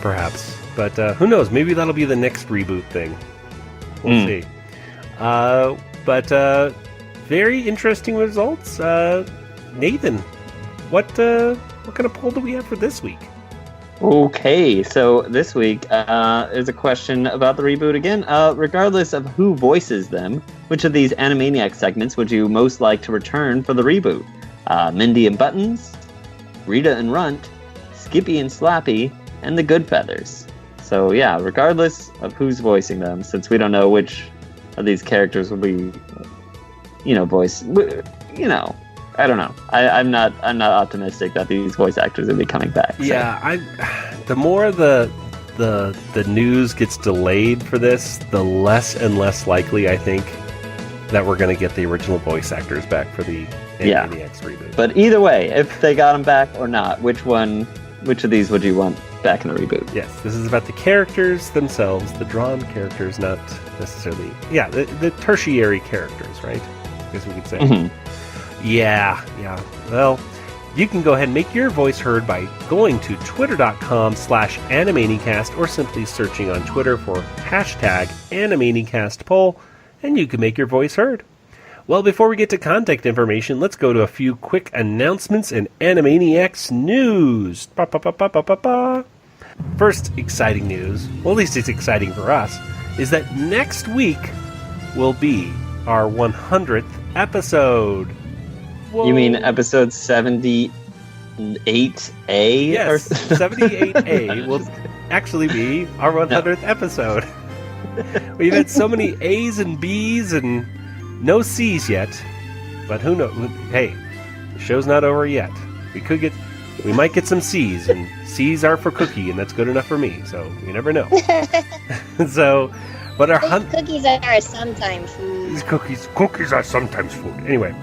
perhaps. But who knows? Maybe that'll be the next reboot thing. We'll see. But very interesting results. Nathan, what kind of poll do we have for this week? Okay, so this week is a question about the reboot again. Regardless of who voices them, which of these Animaniacs segments would you most like to return for the reboot? Mindy and Buttons, Rita and Runt, Skippy and Slappy, and the Goodfeathers. So yeah, regardless of who's voicing them, since we don't know which of these characters will be, voiced, I don't know. I'm not optimistic that these voice actors will be coming back. So. Yeah, the more the news gets delayed for this, the less and less likely I think that we're going to get the original voice actors back for the Animaniacs reboot. But either way, if they got them back or not, which of these would you want back in the reboot? Yes, this is about the characters themselves, the drawn characters, not necessarily... Yeah, the tertiary characters, right? I guess we could say. Mm-hmm. Yeah. Well, you can go ahead and make your voice heard by going to twitter.com/Animanicast or simply searching on Twitter for #Animanicastpoll, and you can make your voice heard. Well, before we get to contact information, let's go to a few quick announcements and Animaniacs news. First exciting news, well, at least it's exciting for us, is that next week will be our 100th episode. Whoa. You mean episode 78A? Yes, 78A will actually be our 100th episode. We've had so many A's and B's and no C's yet, but who knows? Hey, the show's not over yet. We might get some C's, and C's are for cookie, and that's good enough for me. So you never know. But our cookies are sometimes food. Cookies are sometimes food. Anyway,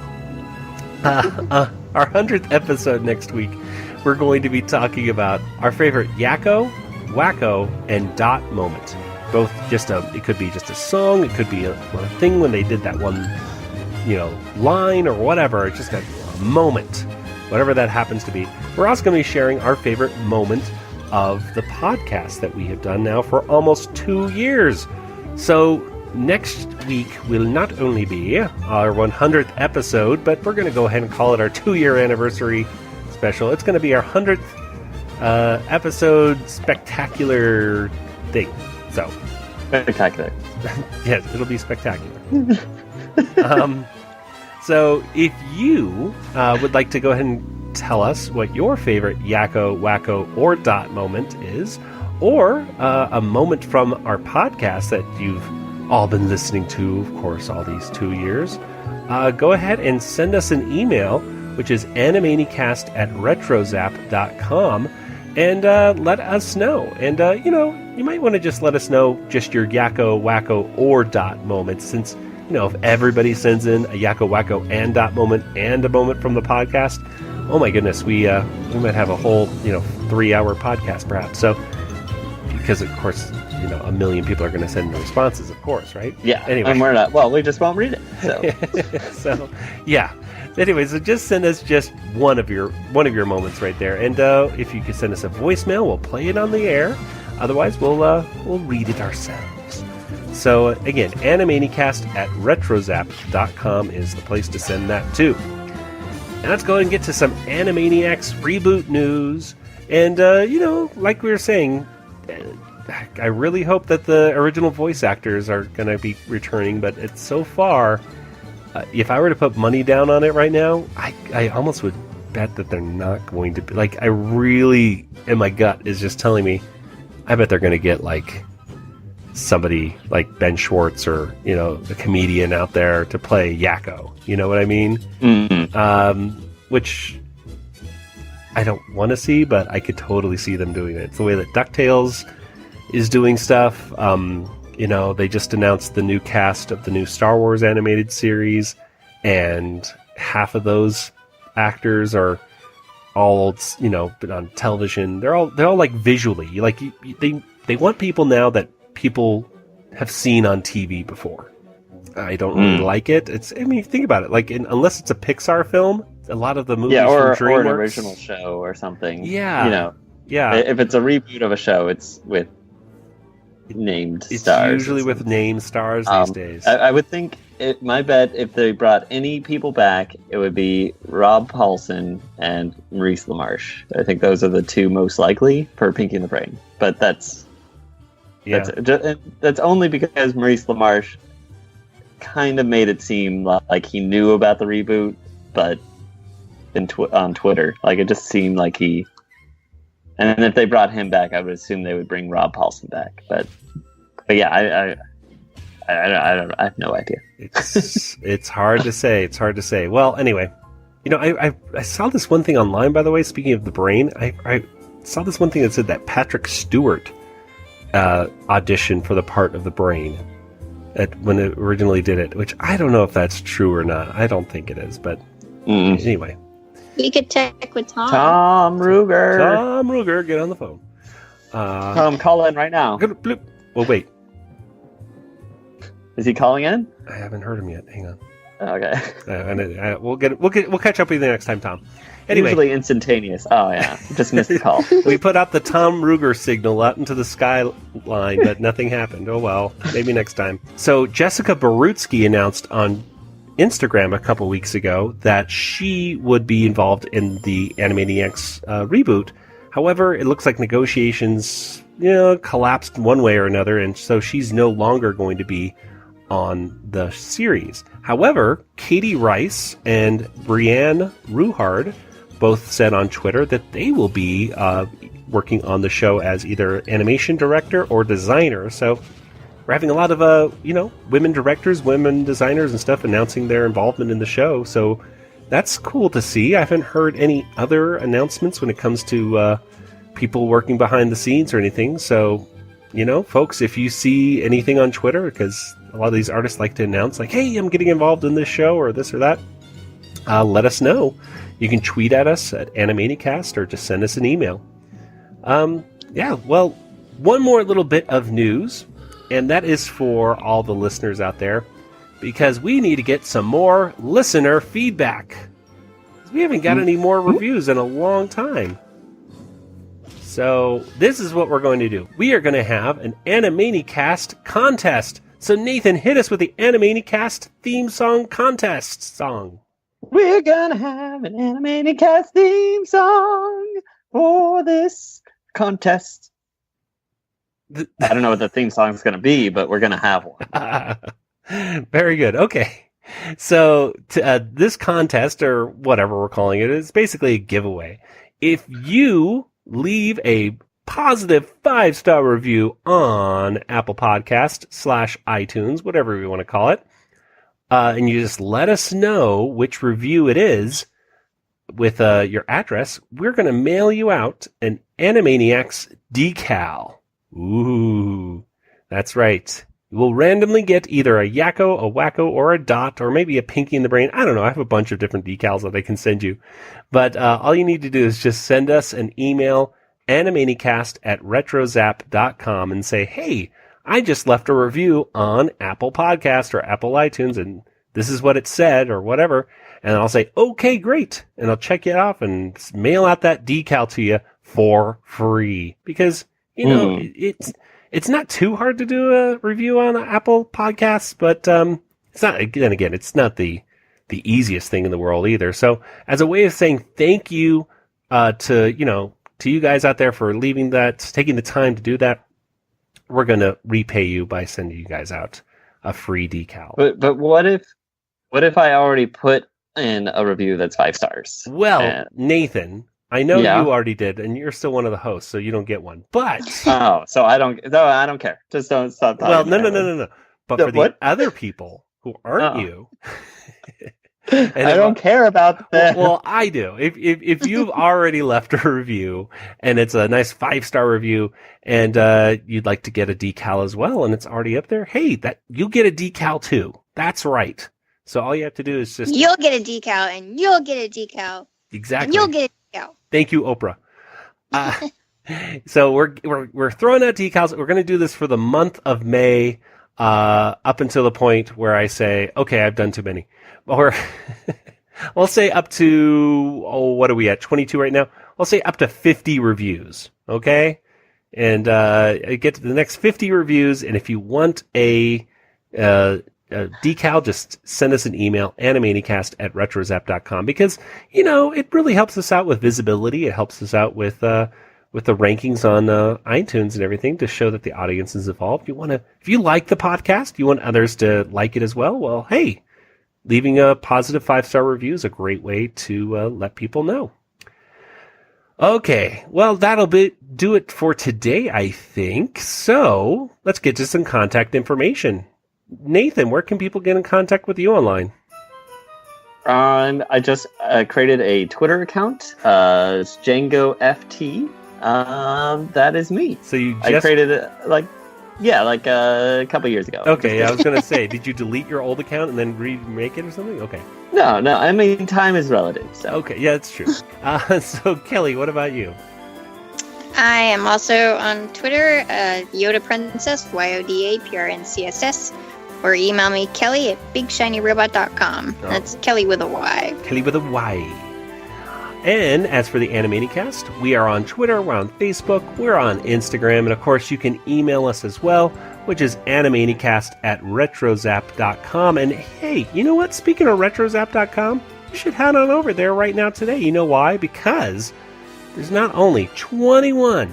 our 100th episode next week, we're going to be talking about our favorite Yakko, Wacko, and Dot moment. Both it could be just a song, it could be a thing when they did that one, line or whatever. It's just a moment, whatever that happens to be. We're also going to be sharing our favorite moment of the podcast that we have done now for almost 2 years. So next week will not only be our 100th episode, but we're going to go ahead and call it our 2-year anniversary special. It's going to be our 100th episode spectacular thing. So spectacular. Yes, it'll be spectacular. So if you would like to go ahead and tell us what your favorite Yakko, Wacko, or Dot moment is, or a moment from our podcast that you've all been listening to, of course, all these 2 years, go ahead and send us an email, which is animanicast@retrozap.com, and let us know. And, you might want to just let us know just your Yakko, Wacko, or Dot moment, since, if everybody sends in a Yakko, Wacko, and Dot moment, and a moment from the podcast, oh my goodness, we might have a whole, 3-hour podcast, perhaps. So, because, of course, 1 million people are going to send responses, of course, right? Yeah, anyway. And we're not, well, we just won't read it, so. So, yeah. Anyway, so just send us just one of your moments right there, and if you could send us a voicemail, we'll play it on the air. Otherwise, we'll read it ourselves. So again, Animanicast@retrozap.com is the place to send that to. Now let's go ahead and get to some Animaniacs Reboot news, and like we were saying, I really hope that the original voice actors are going to be returning, but it's so far. If I were to put money down on it right now, I almost would bet that they're not going to be. Like, I really, and my gut is just telling me, I bet they're going to get, like, somebody like Ben Schwartz or, a comedian out there to play Yakko. You know what I mean? Mm-hmm. Which I don't want to see, but I could totally see them doing it. It's the way that DuckTales is doing stuff. They just announced the new cast of the new Star Wars animated series, and half of those actors are all, been on television. They're all like visually, like they want people now that people have seen on TV before. I don't really like it. Think about it. Like, unless it's a Pixar film, a lot of the movies from DreamWorks, or an original show or something. Yeah. Yeah. If it's a reboot of a show, it's with named It's stars. usually with named stars these days. I would think, my bet, if they brought any people back, it would be Rob Paulson and Maurice LaMarche. I think those are the two most likely for Pinky and the Brain. But that's only because Maurice LaMarche kind of made it seem like he knew about the reboot, but on Twitter, like it just seemed like he. And if they brought him back, I would assume they would bring Rob Paulson back. But yeah, I have no idea. It's hard to say. It's hard to say. Well, anyway, I saw this one thing online, by the way. Speaking of the Brain, I saw this one thing that said that Patrick Stewart auditioned for the part of the Brain when it originally did it, which I don't know if that's true or not. I don't think it is, but anyway. We could check with Tom. Tom Ruger, get on the phone. Tom, call in right now. Well, wait. Is he calling in? I haven't heard him yet. Hang on. Okay. We'll catch up with you next time, Tom. Anyway, usually instantaneous. Oh yeah, just missed the call. We put out the Tom Ruger signal out into the skyline, but nothing happened. Oh well, maybe next time. So Jessica Barutsky announced on Instagram a couple weeks ago that she would be involved in the Animaniacs reboot. However, it looks like negotiations, collapsed one way or another, and so she's no longer going to be on the series. However, Katie Rice and Brianne Ruhard both said on Twitter that they will be working on the show as either animation director or designer. So we're having a lot of, women directors, women designers and stuff announcing their involvement in the show. So that's cool to see. I haven't heard any other announcements when it comes to people working behind the scenes or anything. So, folks, if you see anything on Twitter, because a lot of these artists like to announce, like, hey, I'm getting involved in this show or this or that, let us know. You can tweet at us at Animanicast or just send us an email. Well, one more little bit of news. And that is for all the listeners out there, because we need to get some more listener feedback. We haven't got any more reviews in a long time. So this is what we're going to do. We are going to have an Animanicast contest. So Nathan, hit us with the Animanicast theme song contest song. We're going to have an Animanicast theme song for this contest. I don't know what the theme song is going to be, but we're going to have one. Very good. Okay. So this contest, or whatever we're calling it, is basically a giveaway. If you leave a positive 5-star review on Apple Podcast / iTunes, whatever we want to call it, and you just let us know which review it is with your address, we're going to mail you out an Animaniacs Decal. Ooh, that's right. We'll randomly get either a Yakko, a Wacko, or a Dot, or maybe a Pinky in the Brain. I don't know. I have a bunch of different decals that I can send you. But all you need to do is just send us an email, animanicast@retrozap.com, and say, hey, I just left a review on Apple Podcast or Apple iTunes, and this is what it said, or whatever. And I'll say, okay, great. And I'll check it off and mail out that decal to you for free. Because it's not too hard to do a review on Apple Podcasts, but it's not. Then again, it's not the easiest thing in the world either. So, as a way of saying thank you to you guys out there for leaving that, taking the time to do that, we're gonna repay you by sending you guys out a free decal. But what if I already put in a review that's 5 stars? Well, Nathan, I know you already did, and you're still one of the hosts, so you don't get one. But so I don't care. Just don't stop talking. Well, no. But for the other people who aren't you, and I don't care about that. Well, I do. If you've already left a review and it's a nice 5-star review, and you'd like to get a decal as well, and it's already up there, hey, you'll get a decal too. That's right. So all you have to do is just you'll get a decal, and you'll get a decal. Exactly. And you'll get a decal. Thank you, Oprah. So we're throwing out decals. We're going to do this for the month of May, up until the point where I say, okay, I've done too many. Or we'll say up to, what are we at? 22 right now? I'll say up to 50 reviews. Okay. And get to the next 50 reviews. And if you want a decal, just send us an email, animanicast@retrozap.com, because, it really helps us out with visibility. It helps us out with the rankings on iTunes and everything to show that the audience is involved. If you like the podcast, you want others to like it as well. Well, hey, leaving a positive 5-star review is a great way to let people know. Okay, well, that'll do it for today, I think. So let's get to some contact information. Nathan, where can people get in contact with you online? I just created a Twitter account. It's Django FT. That is me. So I created it a couple years ago. Okay, I was going to say, did you delete your old account and then remake it or something? Okay. No, I mean, time is relative. So. Okay, yeah, that's true. So, Kelly, what about you? I am also on Twitter, Yoda Princess, YODAPRNCSS, or email me, Kelly at bigshinyrobot.com. Oh. That's Kelly with a Y. Kelly with a Y. And as for the Animanicast, we are on Twitter, we're on Facebook, we're on Instagram, and of course you can email us as well, which is animanicast@retrozap.com. And hey, you know what? Speaking of retrozap.com, you should head on over there right now today. You know why? Because there's not only 21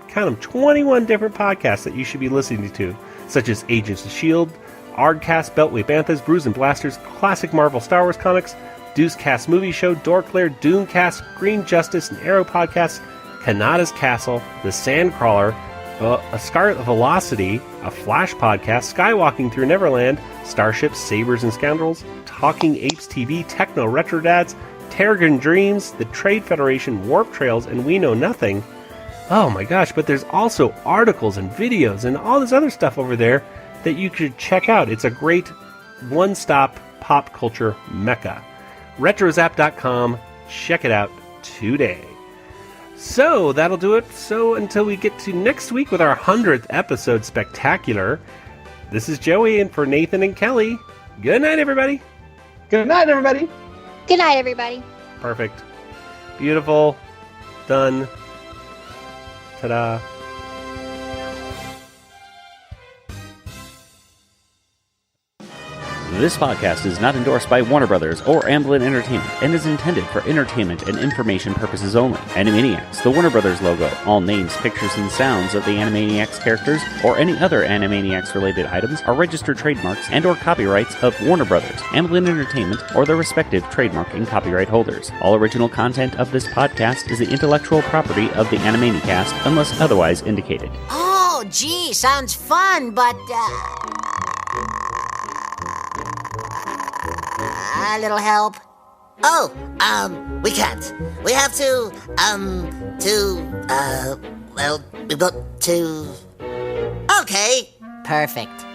different podcasts that you should be listening to, such as Agents of S.H.I.E.L.D., Ardcast, Beltway Banthas, Brews and Blasters, Classic Marvel Star Wars Comics, Deucecast Movie Show, Dorklair, Dooncast, Green Justice and Arrow Podcasts, Kanata's Castle, The Sandcrawler, A Scarlet Velocity, a Flash Podcast, Skywalking Through Neverland, Starships, Sabers and Scoundrels, Talking Apes TV, Techno Retro Dads, Terrigan Dreams, The Trade Federation, Warp Trails, and We Know Nothing. Oh my gosh, but there's also articles and videos and all this other stuff over there that you could check out. It's a great one-stop pop culture mecca. Retrozap.com. Check it out today. So that'll do it. So until we get to next week with our 100th episode spectacular, this is Joey, and for Nathan and Kelly, good night, everybody. Good night, everybody. Good night, everybody. Perfect. Beautiful. Done. Ta-da. This podcast is not endorsed by Warner Brothers or Amblin Entertainment and is intended for entertainment and information purposes only. Animaniacs, the Warner Brothers logo, all names, pictures, and sounds of the Animaniacs characters or any other Animaniacs-related items are registered trademarks and or copyrights of Warner Brothers, Amblin Entertainment, or their respective trademark and copyright holders. All original content of this podcast is the intellectual property of the Animanicast unless otherwise indicated. Oh, gee, sounds fun, but, a little help? Oh, we can't. We have to, we've got to... Okay. Perfect.